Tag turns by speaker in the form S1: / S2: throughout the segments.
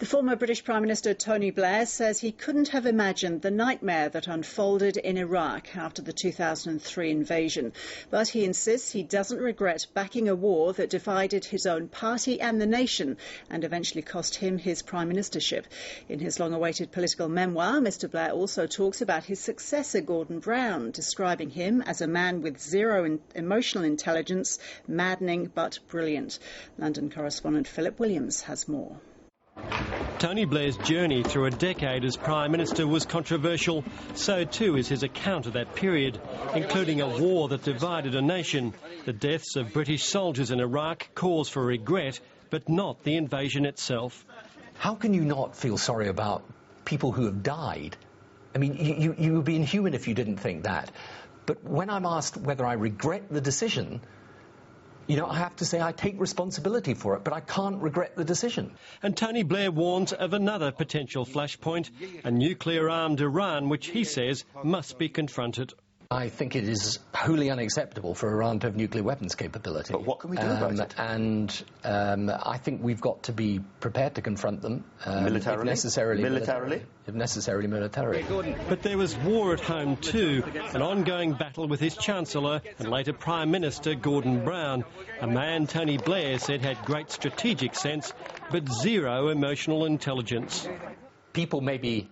S1: The former British Prime Minister Tony Blair says he couldn't have imagined the nightmare that unfolded in Iraq after the 2003 invasion. But he insists he doesn't regret backing a war that divided his own party and the nation and eventually cost him his prime ministership. In his long-awaited political memoir, Mr Blair also talks about his successor, Gordon Brown, describing him as a man with zero emotional intelligence, maddening but brilliant. London correspondent Philip Williams has more.
S2: Tony Blair's journey through a decade as Prime Minister was controversial. So too is his account of that period, including a war that divided a nation, the deaths of British soldiers in Iraq, cause for regret, but not the invasion itself.
S3: How can you not feel sorry about people who have died? I mean, you would be inhuman if you didn't think that. But when I'm asked whether I regret the decision, you know, I have to say I take responsibility for it, but I can't regret the decision.
S2: And Tony Blair warns of another potential flashpoint, a nuclear-armed Iran, which he says must be confronted.
S3: I think it is wholly unacceptable for Iran to have nuclear weapons capability.
S4: But what can we do about it?
S3: And I think we've got to be prepared to confront them.
S4: Militarily?
S3: If necessarily militarily.
S2: But there was war at home too, an ongoing battle with his Chancellor and later Prime Minister Gordon Brown, a man Tony Blair said had great strategic sense, but zero emotional intelligence.
S3: People maybe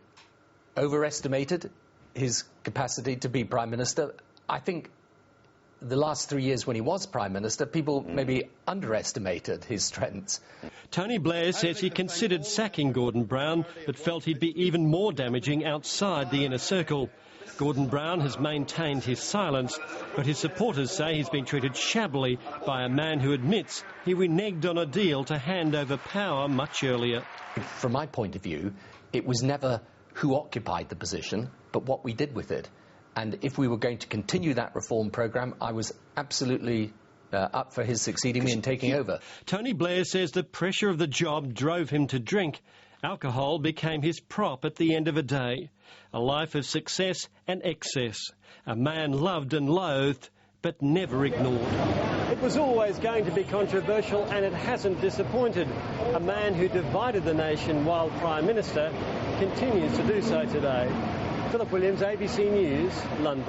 S3: overestimated his capacity to be Prime Minister. I think the last 3 years when he was Prime Minister, people maybe underestimated his strengths.
S2: Tony Blair says he considered sacking Gordon Brown, but felt he'd be even more damaging outside the inner circle. Gordon Brown has maintained his silence, but his supporters say he's been treated shabbily by a man who admits he reneged on a deal to hand over power much earlier.
S3: From my point of view, it was never who occupied the position, but what we did with it. And if we were going to continue that reform programme, I was absolutely up for his succeeding me in taking over.
S2: Tony Blair says the pressure of the job drove him to drink. Alcohol became his prop at the end of a day. A life of success and excess. A man loved and loathed, but never ignored. It was always going to be controversial, and it hasn't disappointed. A man who divided the nation while Prime Minister continues to do so today. Philip Williams, ABC News, London.